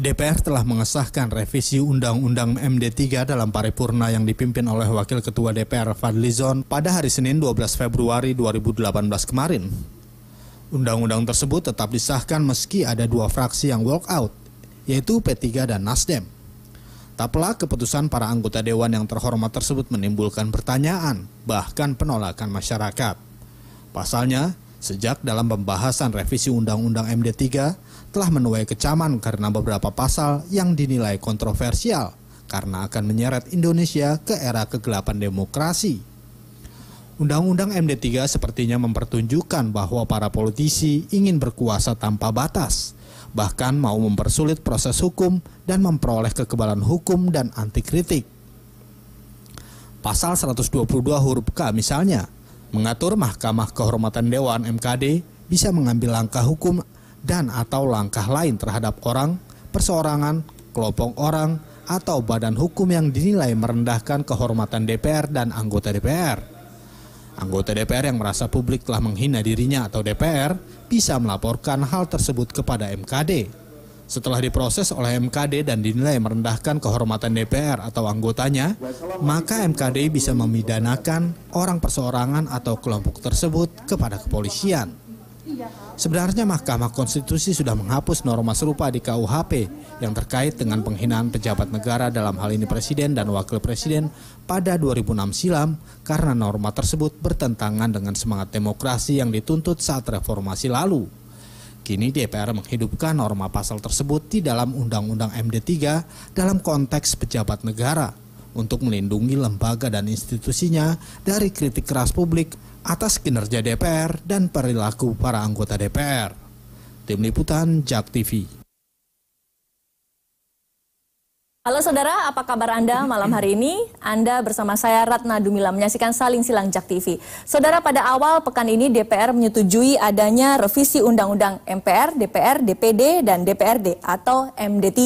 DPR telah mengesahkan revisi Undang-Undang MD3 dalam paripurna yang dipimpin oleh Wakil Ketua DPR Fadlizon pada hari Senin 12 Februari 2018 kemarin. Undang-undang tersebut tetap disahkan meski ada dua fraksi yang walk out, yaitu P3 dan Nasdem. Tak pelak keputusan para anggota Dewan yang terhormat tersebut menimbulkan pertanyaan, bahkan penolakan masyarakat. Pasalnya, sejak dalam pembahasan revisi Undang-Undang MD3 telah menuai kecaman karena beberapa pasal yang dinilai kontroversial karena akan menyeret Indonesia ke era kegelapan demokrasi. Undang-Undang MD3 sepertinya mempertunjukkan bahwa para politisi ingin berkuasa tanpa batas, bahkan mau mempersulit proses hukum dan memperoleh kekebalan hukum dan anti kritik. Pasal 122 huruf K misalnya, mengatur Mahkamah Kehormatan Dewan (MKD) bisa mengambil langkah hukum dan atau langkah lain terhadap orang, perseorangan, kelompok orang, atau badan hukum yang dinilai merendahkan kehormatan DPR dan anggota DPR. Anggota DPR yang merasa publik telah menghina dirinya atau DPR bisa melaporkan hal tersebut kepada MKD. Setelah diproses oleh MKD dan dinilai merendahkan kehormatan DPR atau anggotanya, maka MKD bisa memidanakan orang perseorangan atau kelompok tersebut kepada kepolisian. Sebenarnya Mahkamah Konstitusi sudah menghapus norma serupa di KUHP yang terkait dengan penghinaan pejabat negara dalam hal ini Presiden dan Wakil Presiden pada 2006 silam karena norma tersebut bertentangan dengan semangat demokrasi yang dituntut saat reformasi lalu. Kini DPR menghidupkan norma pasal tersebut di dalam Undang-Undang MD3 dalam konteks pejabat negara untuk melindungi lembaga dan institusinya dari kritik keras publik atas kinerja DPR dan perilaku para anggota DPR. Tim Liputan JAK TV. Halo saudara, apa kabar Anda malam hari ini? Anda bersama saya Ratna Dumila menyaksikan Saling Silang JAK TV. Saudara, pada awal pekan ini DPR menyetujui adanya revisi Undang-Undang MPR, DPR, DPD, dan DPRD atau MD3.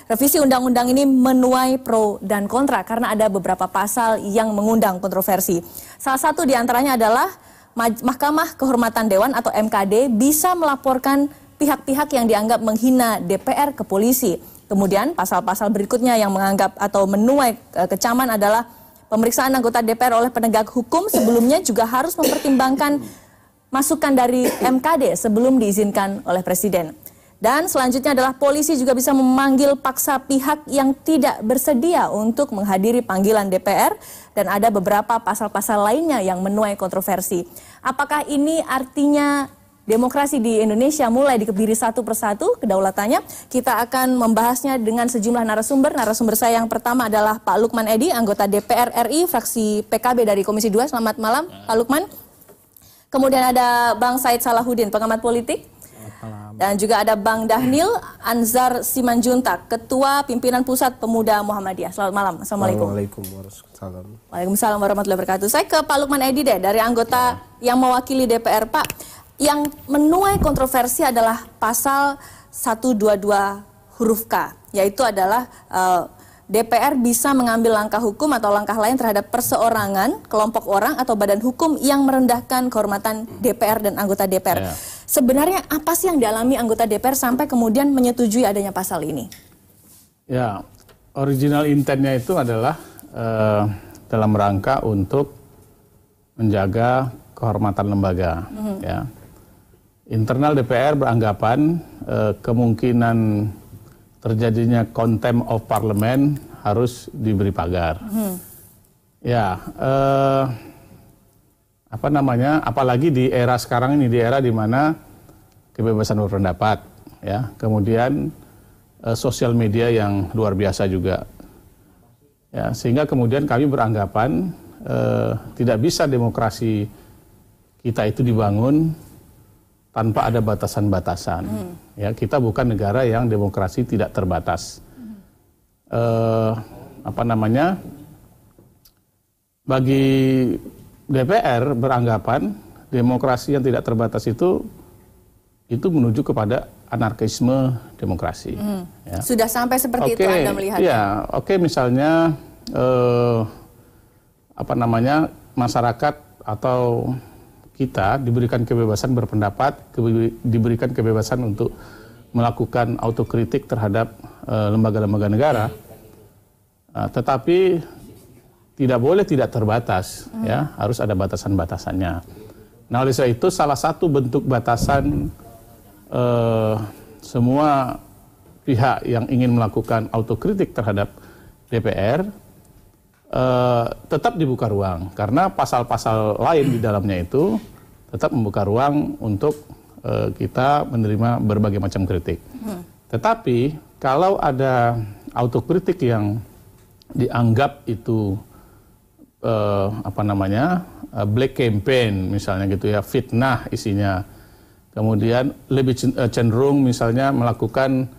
Revisi undang-undang ini menuai pro dan kontra karena ada beberapa pasal yang mengundang kontroversi. Salah satu diantaranya adalah Mahkamah Kehormatan Dewan atau MKD bisa melaporkan pihak-pihak yang dianggap menghina DPR ke polisi. Kemudian pasal-pasal berikutnya yang menganggap atau menuai kecaman adalah pemeriksaan anggota DPR oleh penegak hukum sebelumnya juga harus mempertimbangkan masukan dari MKD sebelum diizinkan oleh Presiden. Dan selanjutnya adalah polisi juga bisa memanggil paksa pihak yang tidak bersedia untuk menghadiri panggilan DPR dan ada beberapa pasal-pasal lainnya yang menuai kontroversi. Apakah ini artinya demokrasi di Indonesia mulai dikebiri satu persatu kedaulatannya? Kita akan membahasnya dengan sejumlah narasumber. Narasumber saya yang pertama adalah Pak Lukman Edi, anggota DPR RI, fraksi PKB dari Komisi 2. Selamat malam, Pak Lukman. Kemudian ada Bang Said Salahuddin, pengamat politik. Dan juga ada Bang Dhanil Anzar Simanjuntak, Ketua Pimpinan Pusat Pemuda Muhammadiyah. Selamat malam, Assalamualaikum. Waalaikumsalam warahmatullahi wabarakatuh. Saya ke Pak Lukman Edi deh, dari anggota yang mewakili DPR, Pak. Yang menuai kontroversi adalah pasal 122 huruf K, yaitu adalah DPR bisa mengambil langkah hukum atau langkah lain terhadap perseorangan, kelompok orang atau badan hukum yang merendahkan kehormatan DPR dan anggota DPR. Yeah. Sebenarnya apa sih yang dialami anggota DPR sampai kemudian menyetujui adanya pasal ini? Ya, original intentnya itu adalah dalam rangka untuk menjaga kehormatan lembaga. Ya. Internal DPR beranggapan kemungkinan terjadinya contempt of parliament harus diberi pagar. Ya, apalagi di era sekarang ini, di era di mana kebebasan berpendapat, ya, kemudian sosial media yang luar biasa juga, ya, sehingga kemudian kami beranggapan tidak bisa demokrasi kita itu dibangun tanpa ada batasan-batasan. Ya, kita bukan negara yang demokrasi tidak terbatas. Bagi DPR beranggapan demokrasi yang tidak terbatas itu menuju kepada anarkisme demokrasi. Ya. Sudah sampai seperti itu Anda melihatnya? Ya, misalnya masyarakat atau kita diberikan kebebasan berpendapat, diberikan kebebasan untuk melakukan autokritik terhadap lembaga-lembaga negara, tetapi tidak boleh tidak terbatas, ya, harus ada batasan-batasannya. Nah, oleh sebab itu salah satu bentuk batasan semua pihak yang ingin melakukan autokritik terhadap DPR tetap dibuka ruang, karena pasal-pasal lain di dalamnya itu tetap membuka ruang untuk kita menerima berbagai macam kritik. Tetapi kalau ada autokritik yang dianggap itu black campaign misalnya gitu ya, fitnah isinya, kemudian lebih cenderung misalnya melakukan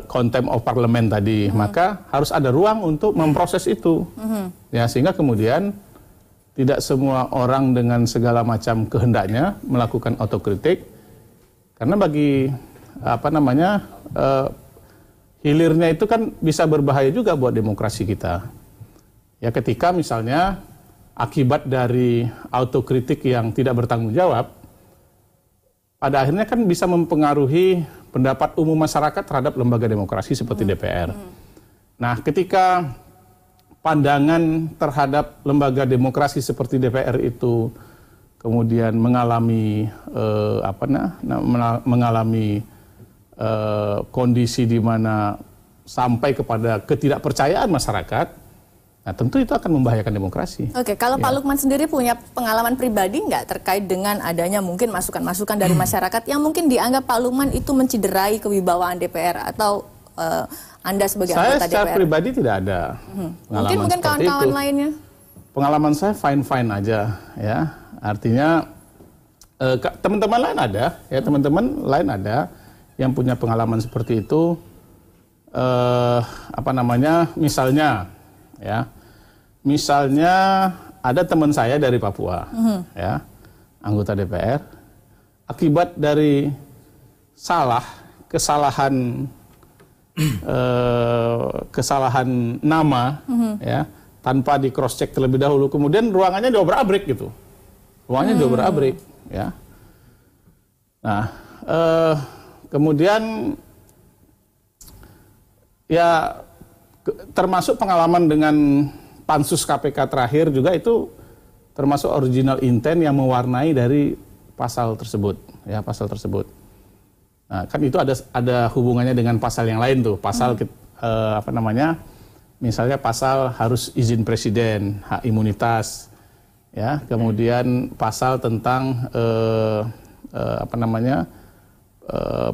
contempt of parliament tadi, maka harus ada ruang untuk memproses itu, ya, sehingga kemudian tidak semua orang dengan segala macam kehendaknya melakukan autokritik, karena bagi hilirnya itu kan bisa berbahaya juga buat demokrasi kita. Ya, ketika misalnya akibat dari autokritik yang tidak bertanggung jawab, pada akhirnya kan bisa mempengaruhi pendapat umum masyarakat terhadap lembaga demokrasi seperti DPR. Nah, ketika pandangan terhadap lembaga demokrasi seperti DPR itu kemudian mengalami kondisi di mana sampai kepada ketidakpercayaan masyarakat, nah tentu itu akan membahayakan demokrasi. Oke, kalau ya. Pak Lukman sendiri punya pengalaman pribadi nggak terkait dengan adanya mungkin masukan-masukan dari masyarakat yang mungkin dianggap Pak Lukman itu menciderai kewibawaan DPR, atau Anda sebagai anggota DPR? Saya secara pribadi tidak ada pengalaman mungkin kawan-kawan lainnya? Pengalaman saya fine-fine aja, ya. Artinya teman-teman lain ada, ya, teman-teman lain ada yang punya pengalaman seperti itu. Misalnya ada teman saya dari Papua, ya, anggota DPR, akibat dari kesalahan nama, ya, tanpa di cross check terlebih dahulu, kemudian ruangannya diobrak-abrik gitu, diobrak-abrik, ya. Nah, kemudian ya termasuk pengalaman dengan pansus KPK terakhir juga, itu termasuk original intent yang mewarnai dari pasal tersebut, ya, pasal tersebut. Nah, kan itu ada hubungannya dengan pasal yang lain tuh, pasal misalnya pasal harus izin presiden, hak imunitas, ya, kemudian pasal tentang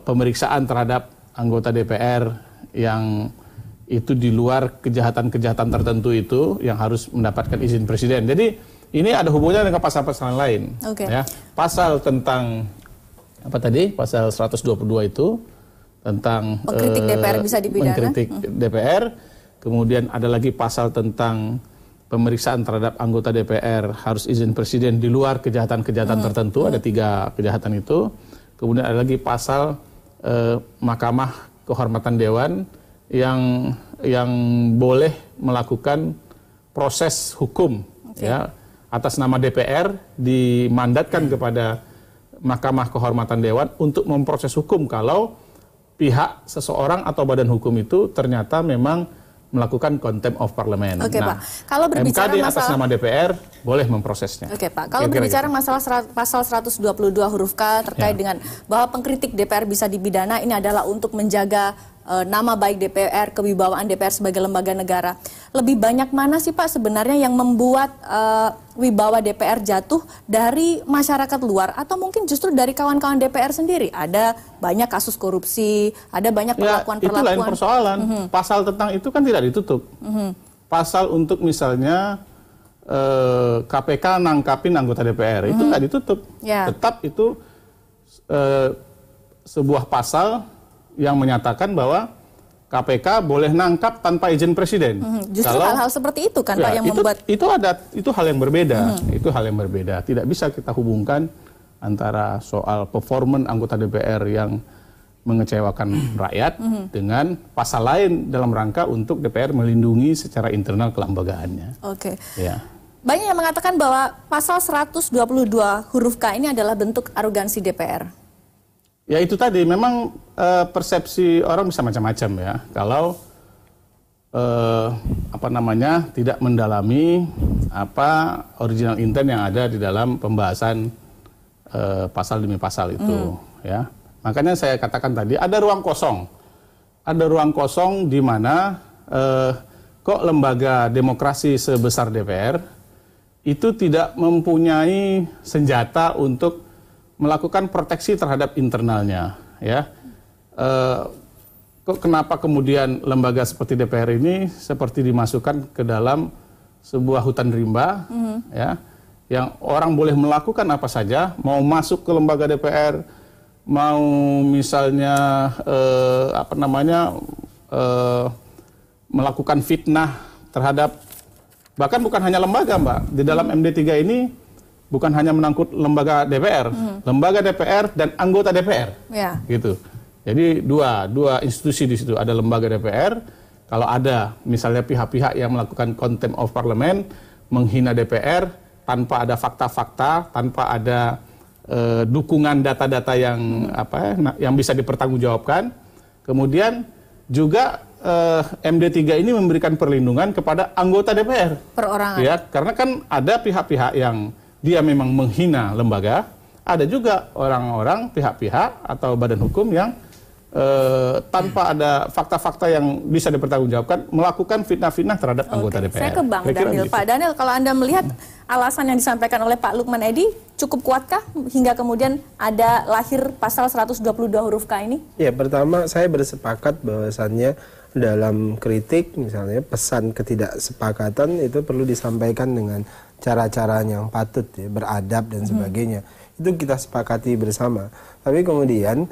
pemeriksaan terhadap anggota DPR yang itu di luar kejahatan-kejahatan tertentu itu yang harus mendapatkan izin presiden. Jadi ini ada hubungannya dengan pasal-pasal lain. Ya. Pasal tentang pasal 122 itu tentang mengkritik DPR bisa dipidana. Mengkritik DPR. Kemudian ada lagi pasal tentang pemeriksaan terhadap anggota DPR harus izin presiden di luar kejahatan-kejahatan tertentu. Ada 3 kejahatan itu. Kemudian ada lagi pasal Mahkamah Kehormatan Dewan yang boleh melakukan proses hukum, ya, atas nama DPR, dimandatkan kepada Mahkamah Kehormatan Dewan untuk memproses hukum kalau pihak seseorang atau badan hukum itu ternyata memang melakukan contempt of parliament. Oke, Pak. Kalau berbicara MKD atas nama DPR boleh memprosesnya. Oke, Pak. Kalau berbicara masalah pasal 122 huruf K terkait dengan bahwa pengkritik DPR bisa dipidana, ini adalah untuk menjaga nama baik DPR, kewibawaan DPR sebagai lembaga negara. Lebih banyak mana sih, Pak, sebenarnya yang membuat wibawa DPR jatuh dari masyarakat luar, atau mungkin justru dari kawan-kawan DPR sendiri? Ada banyak kasus korupsi, ada banyak perlakuan-perlakuan. Itu lain persoalan. Pasal tentang itu kan tidak ditutup. Pasal untuk misalnya KPK nangkapin anggota DPR, itu nggak ditutup. Tetap itu sebuah pasal yang menyatakan bahwa KPK boleh nangkap tanpa izin presiden. Justru hal-hal seperti itu kan, Pak, yang membuat itu hal yang berbeda. Itu hal yang berbeda. Tidak bisa kita hubungkan antara soal performan anggota DPR yang mengecewakan rakyat dengan pasal lain dalam rangka untuk DPR melindungi secara internal kelembagaannya. Oke. Ya. Banyak yang mengatakan bahwa pasal 122 huruf K ini adalah bentuk arogansi DPR. Ya itu tadi, memang persepsi orang bisa macam-macam ya. Kalau tidak mendalami apa original intent yang ada di dalam pembahasan pasal demi pasal itu, ya. Makanya saya katakan tadi ada ruang kosong di mana kok lembaga demokrasi sebesar DPR itu tidak mempunyai senjata untuk melakukan proteksi terhadap internalnya, ya. Kok kenapa kemudian lembaga seperti DPR ini seperti dimasukkan ke dalam sebuah hutan rimba, ya, yang orang boleh melakukan apa saja, mau masuk ke lembaga DPR, mau misalnya melakukan fitnah terhadap, bahkan bukan hanya lembaga, Mbak, di dalam MD3 ini bukan hanya menangkut lembaga DPR, lembaga DPR dan anggota DPR, gitu. Jadi dua institusi di situ, ada lembaga DPR. Kalau ada misalnya pihak-pihak yang melakukan contempt of parliament, menghina DPR tanpa ada fakta-fakta, tanpa ada dukungan data-data yang bisa dipertanggungjawabkan. Kemudian juga MD3 ini memberikan perlindungan kepada anggota DPR. Perorangan. Ya, karena kan ada pihak-pihak yang dia memang menghina lembaga, ada juga orang-orang, pihak-pihak atau badan hukum yang tanpa ada fakta-fakta yang bisa dipertanggungjawabkan melakukan fitnah-fitnah terhadap anggota DPR. Saya ke Bang Daniel. Pak Daniel, kalau Anda melihat alasan yang disampaikan oleh Pak Lukman Edy cukup kuatkah hingga kemudian ada lahir pasal 122 huruf K ini? Ya, pertama saya bersepakat bahwasannya dalam kritik misalnya pesan ketidaksepakatan itu perlu disampaikan dengan cara-cara yang patut, ya, beradab dan sebagainya. Itu kita sepakati bersama. Tapi kemudian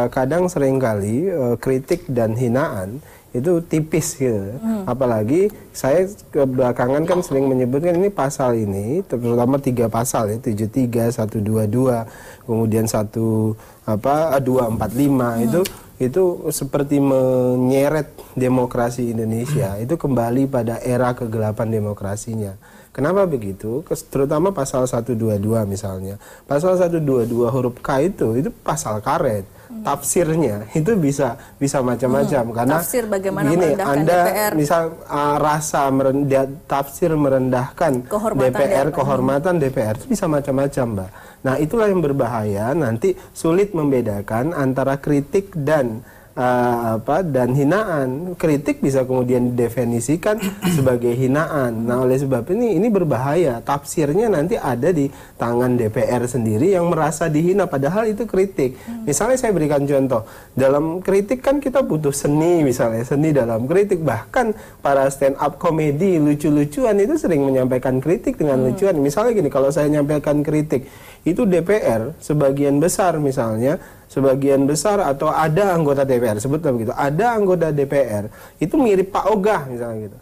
kadang seringkali kritik dan hinaan itu tipis gitu. Apalagi saya kebelakangan kan sering menyebutkan ini pasal ini, terutama 3 pasal ya, 73, 122, kemudian 245 itu seperti menyeret demokrasi Indonesia itu kembali pada era kegelapan demokrasinya. Kenapa begitu? Terutama pasal 122 misalnya. Pasal 122 huruf K itu pasal karet. Tafsirnya itu bisa macam-macam karena tafsir bagaimana gini, merendahkan Anda DPR. misal tafsir merendahkan kehormatan DPR itu bisa macam-macam, Mbak. Nah, itulah yang berbahaya, nanti sulit membedakan antara kritik dan hinaan. Kritik bisa kemudian didefinisikan sebagai hinaan. Nah, oleh sebab ini berbahaya. Tafsirnya nanti ada di tangan DPR sendiri yang merasa dihina padahal itu kritik. Misalnya saya berikan contoh. Dalam kritik kan kita butuh seni, misalnya seni dalam kritik. Bahkan para stand up komedi lucu-lucuan itu sering menyampaikan kritik dengan lucuan. Misalnya gini, kalau saya menyampaikan kritik, itu DPR sebagian besar misalnya, sebagian besar atau ada anggota DPR, sebutlah begitu, ada anggota DPR itu mirip Pak Ogah misalnya gitu.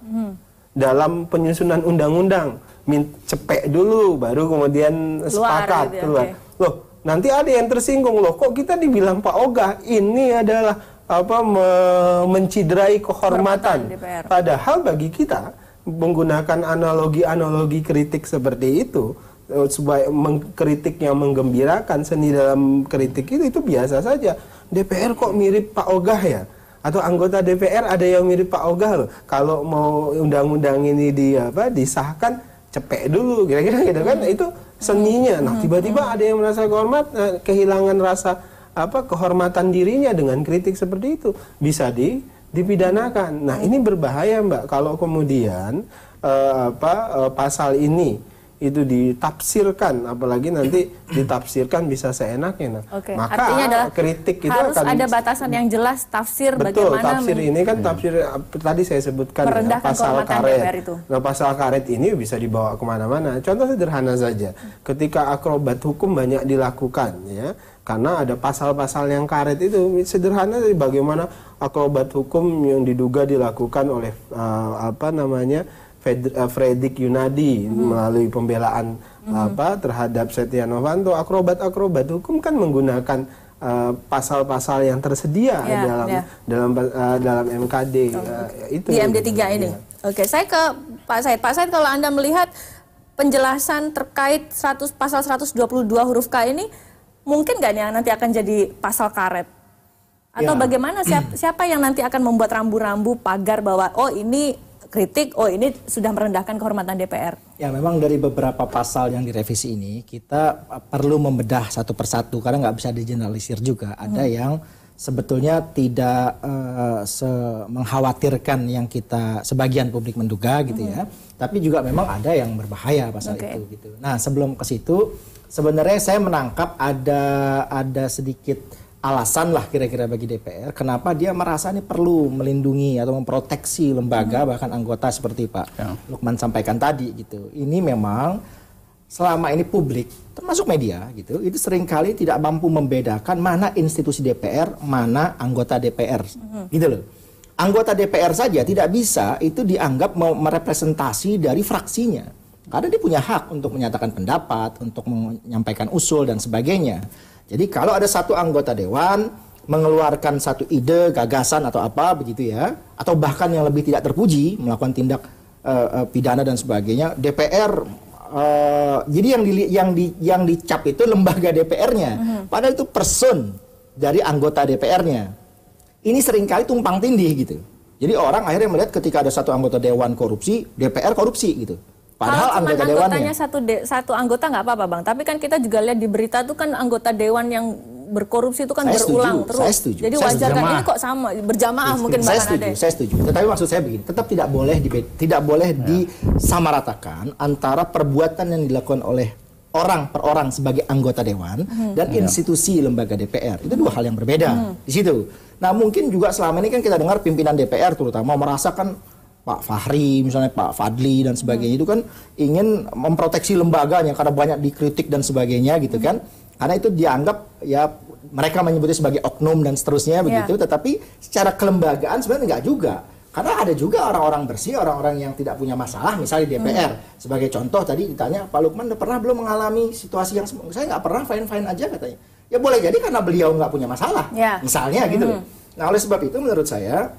Dalam penyusunan undang-undang, cepek dulu baru kemudian sepakat gitu, keluar. Loh, nanti ada yang tersinggung, loh kok kita dibilang Pak Ogah, ini adalah menciderai kehormatan DPR. Padahal bagi kita menggunakan analogi kritik seperti itu supaya mengkritik yang menggembirakan, seni dalam kritik itu biasa saja. DPR kok mirip Pak Ogah ya? Atau anggota DPR ada yang mirip Pak Ogah loh. Kalau mau undang-undang ini disahkan, cepek dulu kira-kira gitu kan. Itu seninya. Nah, tiba-tiba ada yang merasa kehilangan rasa kehormatan dirinya dengan kritik seperti itu. Bisa dipidanakan. Nah, ini berbahaya, Mbak, kalau kemudian pasal ini itu ditafsirkan, apalagi nanti ditafsirkan bisa seenaknya. Maka artinya adalah kritik itu harus akan ada batasan yang jelas, tafsir betul, bagaimana tafsir ini kan tafsir tadi saya sebutkan ya, pasal karet. Nah, pasal karet ini bisa dibawa kemana-mana. Contoh sederhana saja, ketika akrobat hukum banyak dilakukan ya, karena ada pasal-pasal yang karet itu sederhana, bagaimana akrobat hukum yang diduga dilakukan oleh Fredrik Yunadi melalui pembelaan terhadap Setia Novanto. Akrobat hukum kan menggunakan pasal-pasal yang tersedia dalam MKD itu di MD3 ini. Ya. Oke, saya ke Pak Said. Pak Said, kalau Anda melihat penjelasan terkait pasal 122 huruf K ini, mungkin nggak nih yang nanti akan jadi pasal karet? Atau bagaimana siapa yang nanti akan membuat rambu-rambu pagar bahwa oh ini kritik, oh ini sudah merendahkan kehormatan DPR? Ya memang dari beberapa pasal yang direvisi ini kita perlu membedah satu persatu karena nggak bisa digeneralisir juga. Ada yang sebetulnya tidak mengkhawatirkan yang kita sebagian publik menduga gitu ya. Tapi juga memang ada yang berbahaya pasal itu gitu. Nah sebelum ke situ sebenarnya saya menangkap ada sedikit alasan lah kira-kira bagi DPR kenapa dia merasa ini perlu melindungi atau memproteksi lembaga bahkan anggota seperti Pak Lukman sampaikan tadi gitu. Ini memang selama ini publik termasuk media gitu itu seringkali tidak mampu membedakan mana institusi DPR, mana anggota DPR gitu loh. Anggota DPR saja tidak bisa itu dianggap merepresentasi dari fraksinya. Karena dia punya hak untuk menyatakan pendapat, untuk menyampaikan usul dan sebagainya. Jadi kalau ada satu anggota dewan mengeluarkan satu ide, gagasan atau apa begitu ya, atau bahkan yang lebih tidak terpuji melakukan tindak pidana dan sebagainya, DPR jadi yang dicap itu lembaga DPR-nya, padahal itu person dari anggota DPR-nya. Ini seringkali tumpang tindih gitu. Jadi orang akhirnya melihat ketika ada satu anggota dewan korupsi, DPR korupsi gitu. Padahal kalau anggota anggotanya dewannya satu anggota nggak apa-apa Bang, tapi kan kita juga lihat di berita tuh kan anggota dewan yang berkorupsi itu kan berulang terus. Saya setuju. Jadi wajar kan ini kok sama berjamaah mungkin bahkan ada. Saya setuju. Tetapi maksud saya begini, tetap tidak boleh disamaratakan antara perbuatan yang dilakukan oleh orang per orang sebagai anggota dewan dan institusi lembaga DPR. Itu dua hal yang berbeda di situ. Nah, mungkin juga selama ini kan kita dengar pimpinan DPR terutama merasakan Pak Fahri, misalnya Pak Fadli dan sebagainya itu kan ingin memproteksi lembaganya karena banyak dikritik dan sebagainya gitu kan. Karena itu dianggap ya mereka menyebutnya sebagai oknum dan seterusnya begitu. Tetapi secara kelembagaan sebenarnya enggak juga. Karena ada juga orang-orang bersih, orang-orang yang tidak punya masalah misalnya di DPR. Sebagai contoh tadi ditanya Pak Lukman pernah belum mengalami situasi yang saya nggak pernah, fine-fine aja katanya. Ya boleh jadi karena beliau nggak punya masalah. Misalnya gitu. Nah oleh sebab itu menurut saya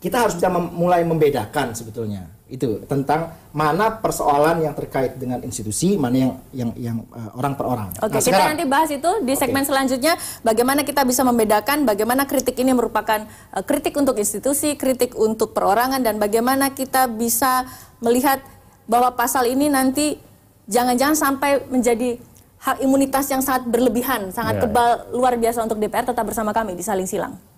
kita harus bisa mulai membedakan sebetulnya itu tentang mana persoalan yang terkait dengan institusi, mana yang orang per orang. Oke, kita nanti bahas itu di segmen selanjutnya. Bagaimana kita bisa membedakan, bagaimana kritik ini merupakan kritik untuk institusi, kritik untuk perorangan, dan bagaimana kita bisa melihat bahwa pasal ini nanti jangan-jangan sampai menjadi hak imunitas yang sangat berlebihan, sangat kebal, luar biasa untuk DPR. Tetap bersama kami di Saling Silang.